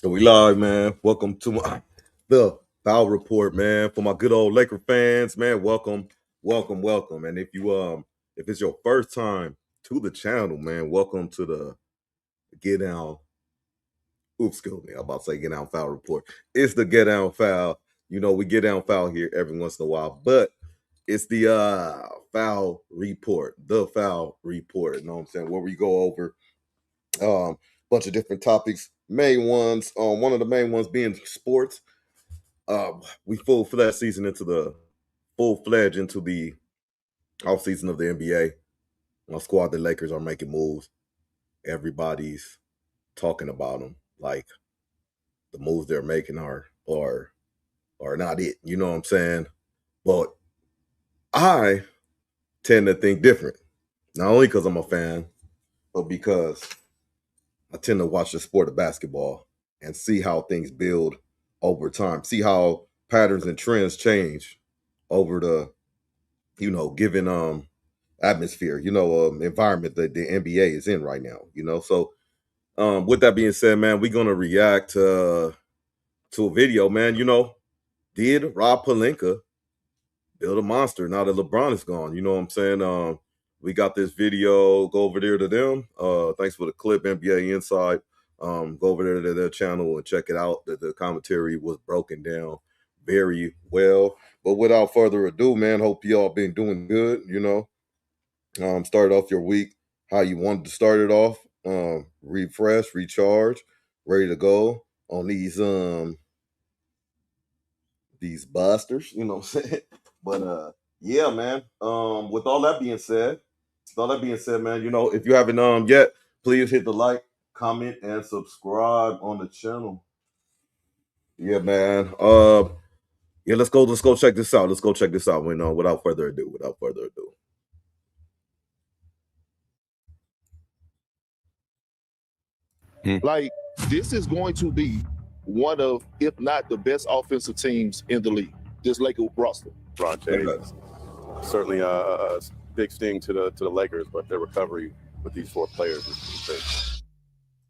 We live, man. Welcome to the Foul Report, man. For my good old Laker fans, man, welcome. And if it's your first time to the channel, man, welcome to the Get Down. Oops, excuse me. I'm about to say Get Down Foul Report. It's the Get Down Foul. You know, we get down foul here every once in a while, but it's the Foul Report, the Foul Report. You know what I'm saying? Where we go over bunch of different topics. Main ones, one of the main ones being sports. We full-fledged into the offseason of the NBA. My squad, the Lakers, are making moves. Everybody's talking about them. Like the moves they're making are not it. You know what I'm saying? But I tend to think different. Not only because I'm a fan, but because I tend to watch the sport of basketball and see how things build over time. See how patterns and trends change over the, given atmosphere, environment that the NBA is in right now, So with that being said, man, we're going to react to a video, man. Did Rob Pelinka build a monster now that LeBron is gone? You know what I'm saying? We got this video. Go over there to them. Thanks for the clip, NBA Inside. Go over there to their channel and check it out. The commentary was broken down very well. But without further ado, man, hope y'all been doing good. Start off your week how you wanted to start it off. Refresh, recharge, ready to go on these busters. You know what I'm saying? But yeah, man. With all that being said, man, if you haven't yet, please hit the like, comment, and subscribe on the channel. Yeah, man. Yeah, let's go check this out. Without further ado. Like, this is going to be one of, if not the best offensive teams in the league. This Laker roster. LeBron James, certainly a big sting to the Lakers, but their recovery with these four players is big.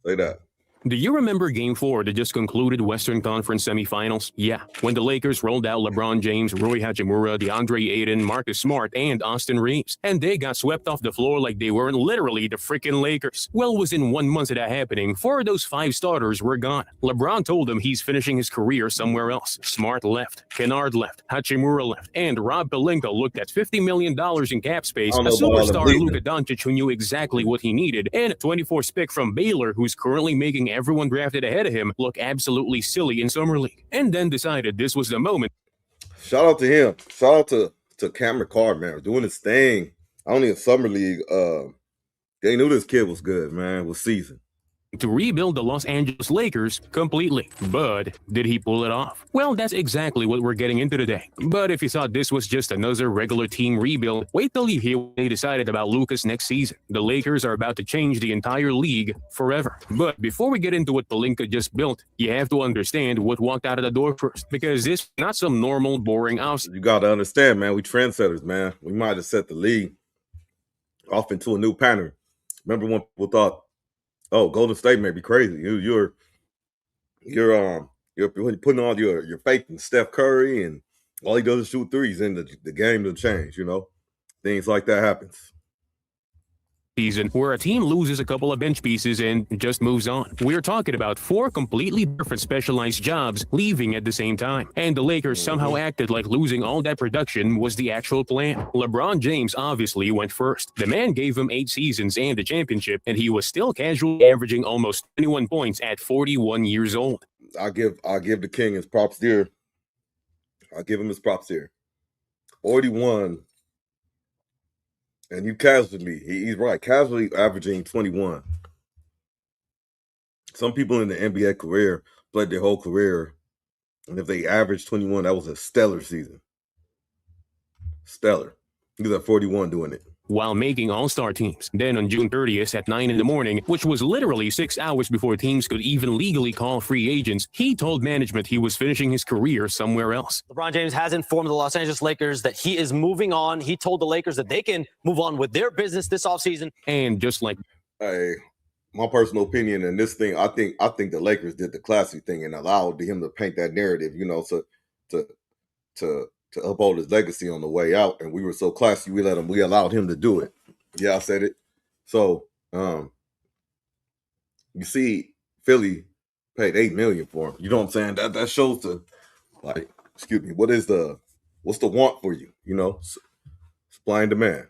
Say that. Do you remember Game 4 that just concluded Western Conference semifinals? Yeah, when the Lakers rolled out LeBron James, Rui Hachimura, DeAndre Ayton, Marcus Smart, and Austin Reeves, and they got swept off the floor like they weren't literally the freaking Lakers. Well, within 1 month of that happening, 4 of those 5 starters were gone. LeBron told them he's finishing his career somewhere else. Smart left, Kennard left, Hachimura left, and Rob Pelinka looked at $50 million in cap space, a superstar Luka Dončić who knew exactly what he needed, and a 24th pick from Baylor who's currently making everyone drafted ahead of him look absolutely silly in Summer League, and then decided this was the moment. Shout out to him. Shout out to Cameron Carr, man, doing his thing. Only in Summer League. They knew this kid was good, man. Was seasoned. To rebuild the Los Angeles Lakers completely. But did he pull it off? Well, that's exactly what we're getting into today. But if you thought this was just another regular team rebuild, wait till you hear what they decided about Luka's next season. The Lakers are about to change the entire league forever. But before we get into what Pelinka just built, you have to understand what walked out of the door first. Because this is not some normal, boring house. You got to understand, man, we trendsetters, man. We might have set the league off into a new pattern. Remember when people thought, oh, Golden State may be crazy. You're putting all your faith in Steph Curry, and all he does is shoot threes, and the game will change. Things like that happens. Season where a team loses a couple of bench pieces and just moves on. We're talking about 4 completely different specialized jobs leaving at the same time. And the Lakers somehow acted like losing all that production was the actual plan. LeBron James obviously went first. The man gave him 8 seasons and a championship, and he was still casually averaging almost 21 points at 41 years old. I'll give the king his props there. I'll give him his props here. 41. And he's right, casually averaging 21. Some people in the NBA career played their whole career, and if they averaged 21, that was a stellar season. Stellar. He's at 41 doing it. While making all-star teams. Then on June 30th at 9 in the morning, which was literally 6 hours before teams could even legally call free agents, he told management he was finishing his career somewhere else. LeBron James has informed the Los Angeles Lakers that he is moving on. He told the Lakers that they can move on with their business this offseason. And just like... Hey, my personal opinion in this thing, I think the Lakers did the classy thing and allowed him to paint that narrative, to uphold his legacy on the way out. And we were so classy, we allowed him to do it. Yeah, I said it. So you see, Philly paid $8 million for him. You know what I'm saying? That shows what's the want for you? Supply and demand.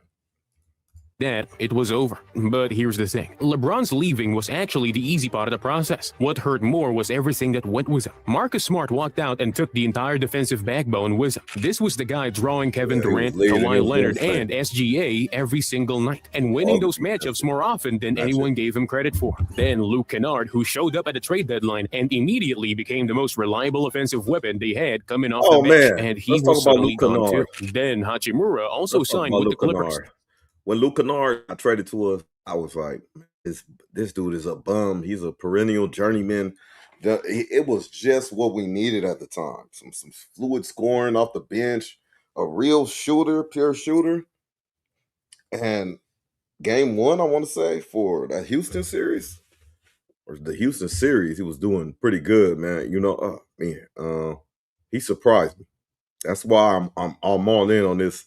That it was over. But here's the thing. LeBron's leaving was actually the easy part of the process. What hurt more was everything that went with him. Marcus Smart walked out and took the entire defensive backbone with him. This was the guy drawing Kevin Durant, Kawhi Leonard, and SGA every single night, and winning those matchups more often than anyone gave him credit for. Then Luke Kennard, who showed up at the trade deadline and immediately became the most reliable offensive weapon they had coming off the bench, and he was suddenly gone too. Then Hachimura also signed with the Clippers. When Luka Kennard got traded to us, I was like, this dude is a bum. He's a perennial journeyman. It was just what we needed at the time. Some fluid scoring off the bench, a real shooter, pure shooter. And game one, I want to say, for that Houston series, he was doing pretty good, man. He surprised me. That's why I'm all in on this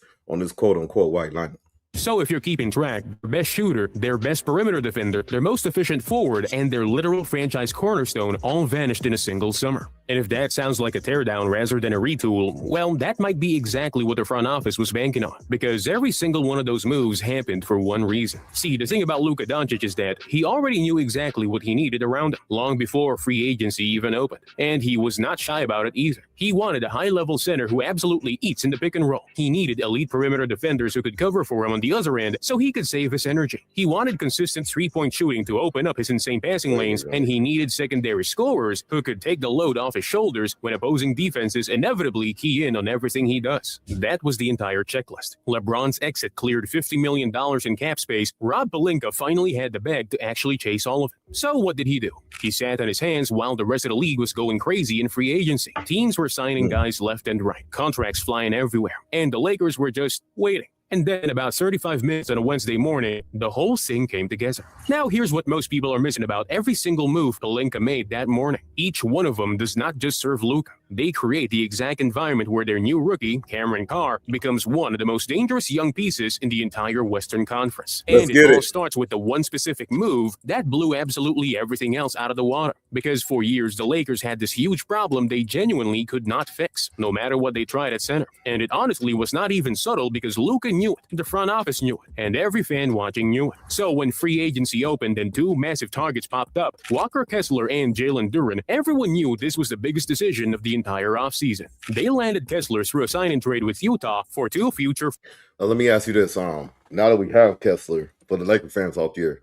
quote unquote white lineup. So if you're keeping track, their best shooter, their best perimeter defender, their most efficient forward, and their literal franchise cornerstone all vanished in a single summer. And if that sounds like a teardown rather than a retool, well, that might be exactly what the front office was banking on, because every single one of those moves happened for one reason. See, the thing about Luka Dončić is that he already knew exactly what he needed around him, long before free agency even opened. And he was not shy about it either. He wanted a high-level center who absolutely eats in the pick and roll. He needed elite perimeter defenders who could cover for him on the other end so he could save his energy. He wanted consistent three-point shooting to open up his insane passing lanes, and he needed secondary scorers who could take the load off his shoulders when opposing defenses inevitably key in on everything he does. That was the entire checklist. LeBron's exit cleared $50 million in cap space. Rob Pelinka finally had the bag to actually chase all of it. So what did he do? He sat on his hands while the rest of the league was going crazy in free agency. Teams were signing guys left and right, contracts flying everywhere, and the Lakers were just waiting. And then about 35 minutes on a Wednesday morning, the whole thing came together. Now here's what most people are missing about every single move Pelinka made that morning. Each one of them does not just serve Luka. They create the exact environment where their new rookie, Cameron Carr, becomes one of the most dangerous young pieces in the entire Western Conference. And it all starts with the one specific move that blew absolutely everything else out of the water. Because for years, the Lakers had this huge problem they genuinely could not fix, no matter what they tried at center. And it honestly was not even subtle because Luka knew it, the front office knew it, and every fan watching knew it. So when free agency opened and two massive targets popped up, Walker Kessler and Jalen Duren, everyone knew this was the biggest decision of the entire offseason. They landed Kessler through a sign-and trade with Utah for two future. Let me ask you this: now that we have Kessler, for the Laker fans out there,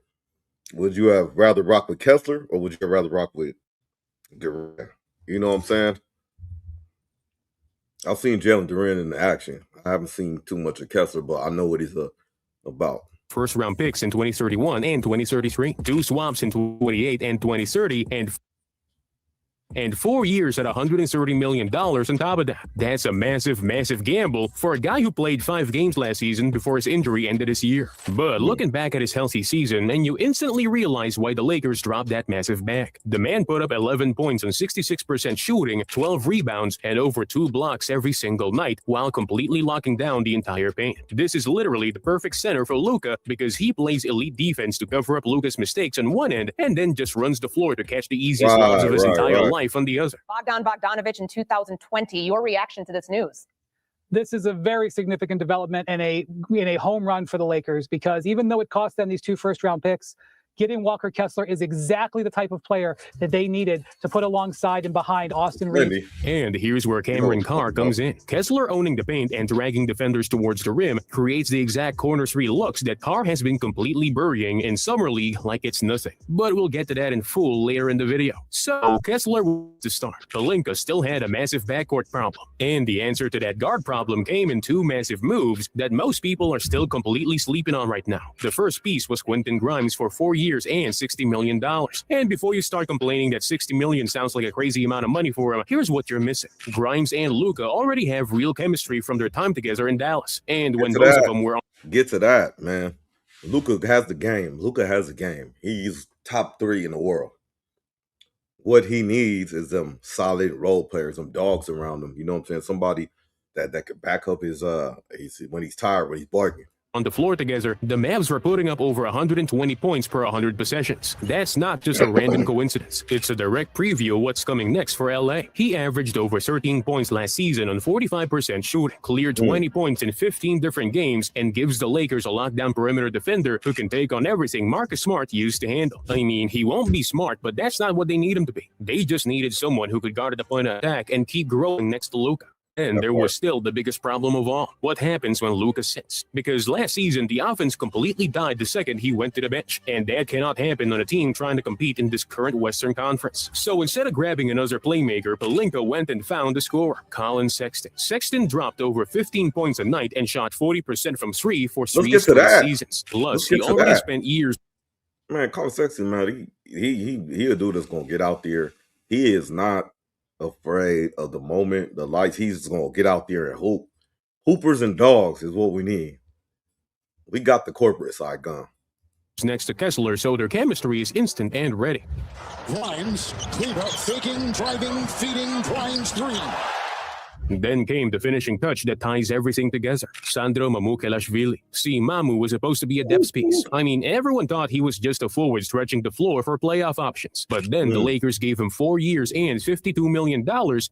would you have rather rock with Kessler or would you rather rock with Durant? You know what I'm saying? I've seen Jalen Duren in action. I haven't seen too much of Kessler, but I know what he's about. First-round picks in 2031 and 2033, two swaps in 2028 and 2030, and 4 years at $130 million on top of that. That's a massive, massive gamble for a guy who played 5 games last season before his injury ended this year. But looking back at his healthy season, and you instantly realize why the Lakers dropped that massive bag. The man put up 11 points on 66% shooting, 12 rebounds, and over 2 blocks every single night while completely locking down the entire paint. This is literally the perfect center for Luka because he plays elite defense to cover up Luka's mistakes on one end and then just runs the floor to catch the easiest lobs of his entire life on the other. Bogdanovich in 2020. Your reaction to this news? This is a very significant development and a home run for the Lakers because even though it cost them these 2 first-round picks, getting Walker Kessler is exactly the type of player that they needed to put alongside and behind Austin Reeves. And here's where Cameron Carr comes in. Kessler owning the paint and dragging defenders towards the rim creates the exact corner 3 looks that Carr has been completely burying in Summer League like it's nothing. But we'll get to that in full later in the video. So Kessler was the start. Pelinka still had a massive backcourt problem. And the answer to that guard problem came in 2 massive moves that most people are still completely sleeping on right now. The first piece was Quentin Grimes for 4 years and $60 million. And before you start complaining that $60 million sounds like a crazy amount of money for him, here's what you're missing. Grimes and Luka already have real chemistry from their time together in Dallas. And when both of them were on... Get to that, man. Luka has the game. Luka has the game. He's top 3 in the world. What he needs is them solid role players, them dogs around him. You know what I'm saying? Somebody that could back up his when he's tired, when he's barking. On the floor together, the Mavs were putting up over 120 points per 100 possessions. That's not just a random coincidence. It's a direct preview of what's coming next for LA. He averaged over 13 points last season on 45% shooting, cleared 20 points in 15 different games, and gives the Lakers a lockdown perimeter defender who can take on everything Marcus Smart used to handle. I mean, he won't be smart, but that's not what they need him to be. They just needed someone who could guard at the point of attack and keep growing next to Luka. And there was still the biggest problem of all. What happens when Luka sits? Because last season, the offense completely died the second he went to the bench. And that cannot happen on a team trying to compete in this current Western Conference. So instead of grabbing another playmaker, Pelinka went and found a scorer, Collin Sexton. Sexton dropped over 15 points a night and shot 40% from 3 for 3 straight seasons. Plus, he already spent years. Man, Collin Sexton, man, he a dude that's going to get out there. He is not afraid of the moment, the lights. He's gonna get out there and hoop. Hoopers and dogs is what we need. We got the corporate side gone. Next to Kessler, so their chemistry is instant and ready. Grimes, clean up, faking, driving, feeding, Grimes 3. Then came the finishing touch that ties everything together. Sandro Mamukelashvili. See, Mamu was supposed to be a depth piece. I mean, everyone thought he was just a forward stretching the floor for playoff options. But then the Lakers gave him 4 years and $52 million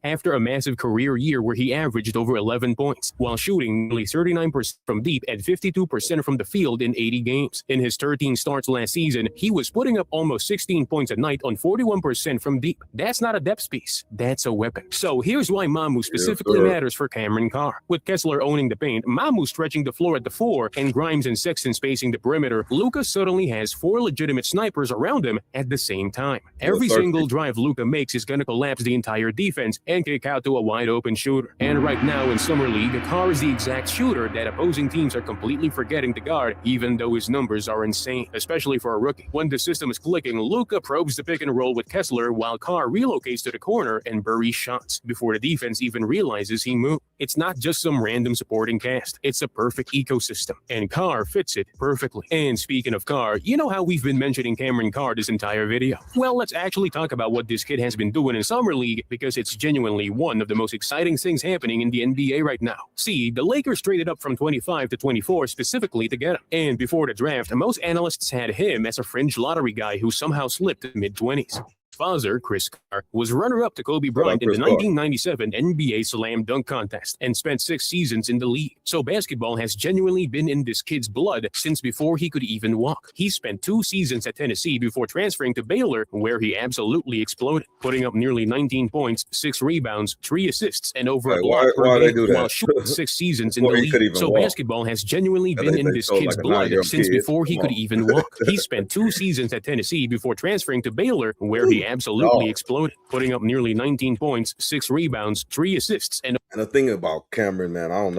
after a massive career year where he averaged over 11 points, while shooting nearly 39% from deep and 52% from the field in 80 games. In his 13 starts last season, he was putting up almost 16 points a night on 41% from deep. That's not a depth piece. That's a weapon. So here's why Mamu specifically matters for Cameron Carr. With Kessler owning the paint, Mamu stretching the floor at the 4, and Grimes and Sexton spacing the perimeter, Luka suddenly has 4 legitimate snipers around him at the same time. Every single drive Luka makes is going to collapse the entire defense and kick out to a wide open shooter. And right now in Summer League, Carr is the exact shooter that opposing teams are completely forgetting to guard, even though his numbers are insane, especially for a rookie. When the system is clicking, Luka probes the pick and roll with Kessler while Carr relocates to the corner and buries shots before the defense even realizes he moved. It's not just some random supporting cast. It's a perfect ecosystem, and Carr fits it perfectly. And speaking of Carr, you know how we've been mentioning Cameron Carr this entire video? Well, let's actually talk about what this kid has been doing in Summer League, because it's genuinely one of the most exciting things happening in the NBA right now. See, the Lakers traded up from 25 to 24 specifically to get him. And before the draft, most analysts had him as a fringe lottery guy who somehow slipped to mid-20s. Father, Chris Carr, was runner-up to Kobe Bryant in the 1997 NBA Slam Dunk Contest and spent 6 seasons in the league. So basketball has genuinely been in this kid's blood since before he could even walk. He spent 2 seasons at Tennessee before transferring to Baylor, where he absolutely exploded, putting up nearly 19 points, 6 rebounds, 3 assists, and over a block per game while shooting 6 seasons in the league. So basketball has genuinely been in this kid's blood since before he could even walk. He spent 2 seasons at Tennessee before transferring to Baylor, where he absolutely exploded, putting up nearly 19 points, 6 rebounds, 3 assists, and the thing about Cameron, man, I don't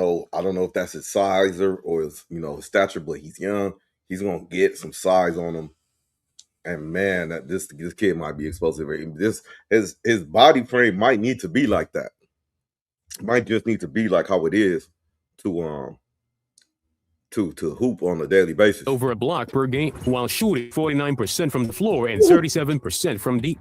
know if that's his size or his, his stature, but he's young. He's gonna get some size on him, and man, that this kid might be explosive. His body frame might need to be like that. Might just need to be like how it is to hoop on a daily basis. Over a block per game, while shooting 49% from the floor and 37% from deep.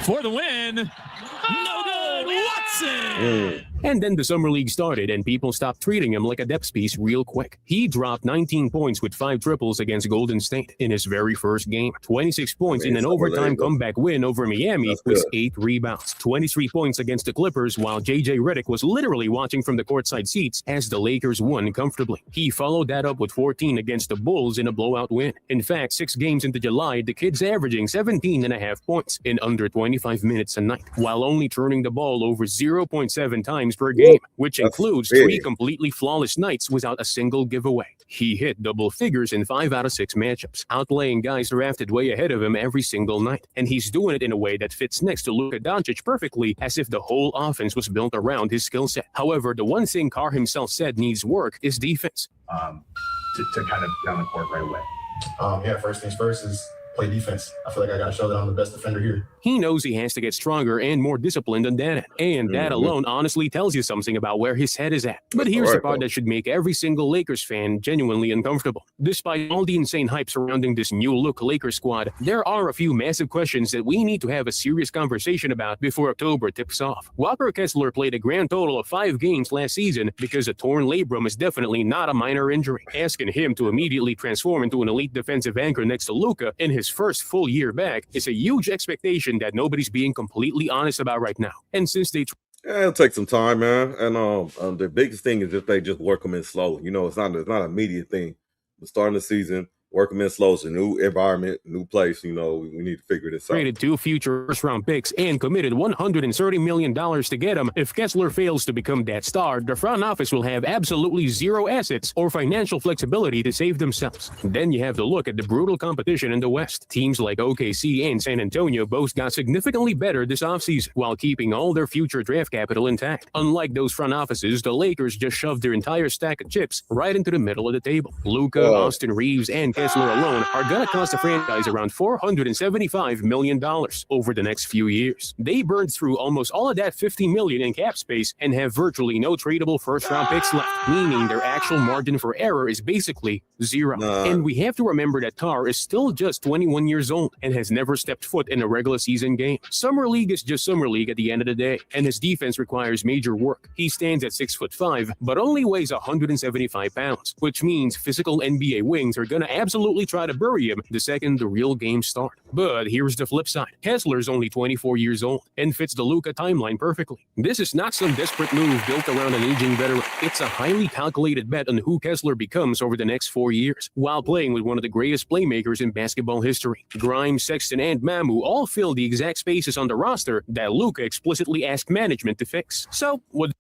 For the win, no good, Watson! And then the Summer League started, and people stopped treating him like a depth piece real quick. He dropped 19 points with 5 triples against Golden State in his very first game, 26 points in an overtime comeback win over Miami with 8 rebounds, 23 points against the Clippers, while J.J. Redick was literally watching from the courtside seats as the Lakers won comfortably. He followed that up with 14 against the Bulls in a blowout win. In fact, 6 games into July, the kid's averaging 17.5 points in under 25 minutes a night, while only turning the ball over 0.7 times per game, which includes 3 completely flawless nights without a single giveaway. He hit double figures in 5 out of 6 matchups, outplaying guys drafted way ahead of him every single night. And he's doing it in a way that fits next to Luka Dončić perfectly, as if the whole offense was built around his skill set. However, the one thing Carr himself said needs work is defense. To kind of get on the court right away. First things first is play defense. I feel like I got to show that I'm the best defender here. He knows he has to get stronger and more disciplined than that. And that alone honestly tells you something about where his head is at. But here's the part that should make every single Lakers fan genuinely uncomfortable. Despite all the insane hype surrounding this new-look Lakers squad, there are a few massive questions that we need to have a serious conversation about before October tips off. Walker Kessler played a grand total of 5 games last season because a torn labrum is definitely not a minor injury. Asking him to immediately transform into an elite defensive anchor next to Luka in his first full year back is a huge expectation that nobody's being completely honest about right now. And since they it'll take some time, man. And the biggest thing is if they just work them in slow. You know, it's not an immediate thing. But starting the season, work them in slow. It's a new environment, new place. You know, we need to figure this out. Traded 2 future first-round picks and committed $130 million to get him. If Kessler fails to become that star, the front office will have absolutely zero assets or financial flexibility to save themselves. Then you have to look at the brutal competition in the West. Teams like OKC and San Antonio both got significantly better this offseason while keeping all their future draft capital intact. Unlike those front offices, the Lakers just shoved their entire stack of chips right into the middle of the table. Luka, Austin Reeves, and Kessler alone are going to cost the franchise around $475 million over the next few years. They burned through almost all of that $50 million in cap space and have virtually no tradable first-round picks left, meaning their actual margin for error is basically zero. And we have to remember that Carr is still just 21 years old and has never stepped foot in a regular season game. Summer League is just Summer League at the end of the day, and his defense requires major work. He stands at 6'5", but only weighs 175 pounds, which means physical NBA wings are going to absolutely try to bury him the second the real games start. But here's the flip side. Kessler's only 24 years old and fits the Luka timeline perfectly. This is not some desperate move built around an aging veteran. It's a highly calculated bet on who Kessler becomes over the next 4 years, while playing with one of the greatest playmakers in basketball history. Grimes, Sexton, and Mamu all fill the exact spaces on the roster that Luka explicitly asked management to fix. So, what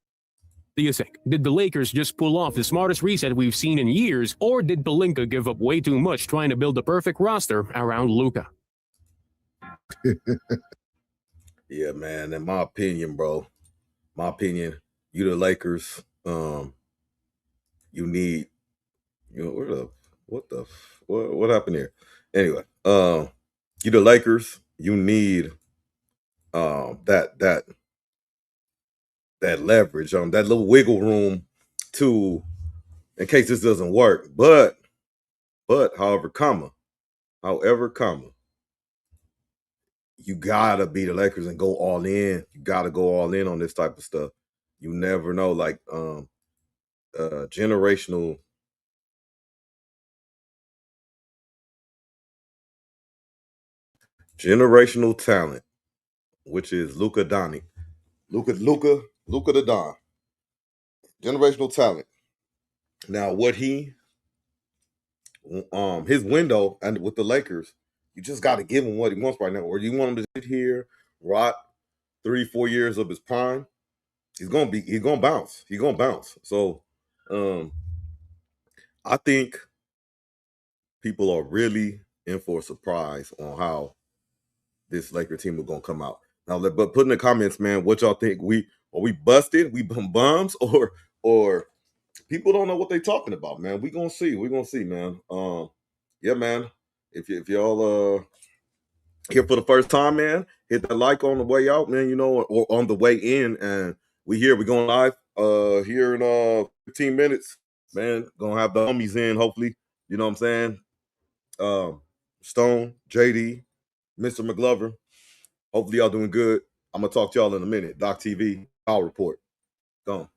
do you think? Did the Lakers just pull off the smartest reset we've seen in years, or did Pelinka give up way too much trying to build the perfect roster around Luka? Yeah, man. In my opinion, bro, you the Lakers, you need, what happened here? Anyway, you the Lakers, you need that leverage, that little wiggle room to, in case this doesn't work. But however, you gotta be the Lakers and go all in. You gotta go all in on this type of stuff. You never know, like generational talent, which is Luka Dončić. Luka the Don. Generational talent. Now, what his window and with the Lakers, you just got to give him what he wants right now. Or you want him to sit here, rot 3-4 years of his prime, he's gonna bounce. He's gonna bounce. So I think people are really in for a surprise on how this Laker team is gonna come out. Now, but put in the comments, man, what y'all think? Are we busted? We bums, or people don't know what they're talking about, man. We're gonna see, man. Yeah, man. If y'all here for the first time, man, hit that like on the way out, man, or on the way in. And we're going live here in 15 minutes, man. Gonna have the homies in, hopefully. You know what I'm saying? Stone, JD, Mr. McGlover. Hopefully y'all doing good. I'm gonna talk to y'all in a minute. Doc TV, I'll report. Gone.